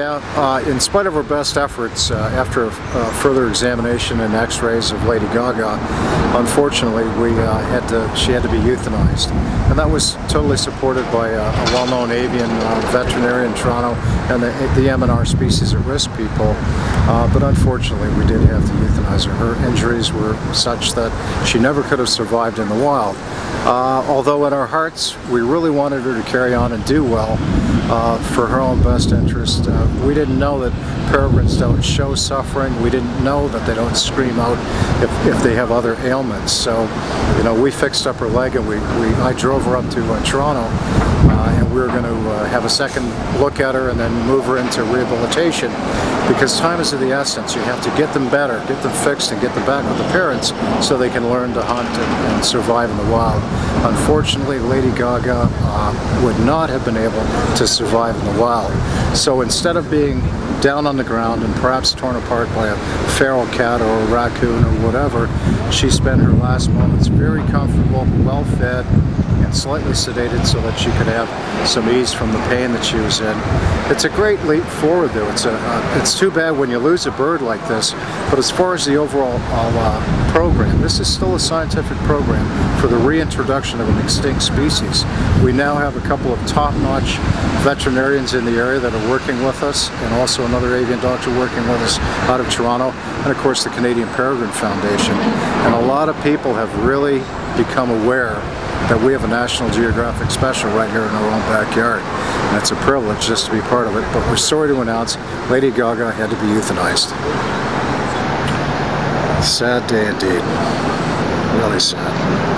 Yeah, in spite of our best efforts, after further examination and x-rays of Lady Gaga, unfortunately she had to be euthanized. And that was totally supported by a well-known avian veterinarian in Toronto and the M&R species at risk people. But unfortunately we did have to euthanize her. Her injuries were such that she never could have survived in the wild. Although in our hearts we really wanted her to carry on and do well for her own best interest. We didn't know that peregrines don't show suffering. We didn't know that they don't scream out if they have other ailments. So, you know, we fixed up her leg and I drove her up to Toronto, and we were going to have a second look at her and then move her into rehabilitation, because time is of the essence. You have to get them better, get them fixed, and get them back with the parents so they can learn to hunt and survive in the wild. Unfortunately, Lady Gaga would not have been able to survive in the wild. So instead of being down on the ground and perhaps torn apart by a feral cat or a raccoon or whatever, she spent her last moments very comfortable, well fed, and slightly sedated so that she could have some ease from the pain that she was in. It's a great leap forward though. It's too bad when you lose a bird like this, but as far as the overall program, this is still a scientific program for the reintroduction of an extinct species. We now have a couple of top-notch veterinarians in the area that are working with us, and also another avian doctor working with us out of Toronto, and of course the Canadian Peregrine Foundation. And a lot of people have really become aware that we have a National Geographic special right here in our own backyard. And it's a privilege just to be part of it, but we're sorry to announce Lady Gaga had to be euthanized. Sad day indeed. Really sad.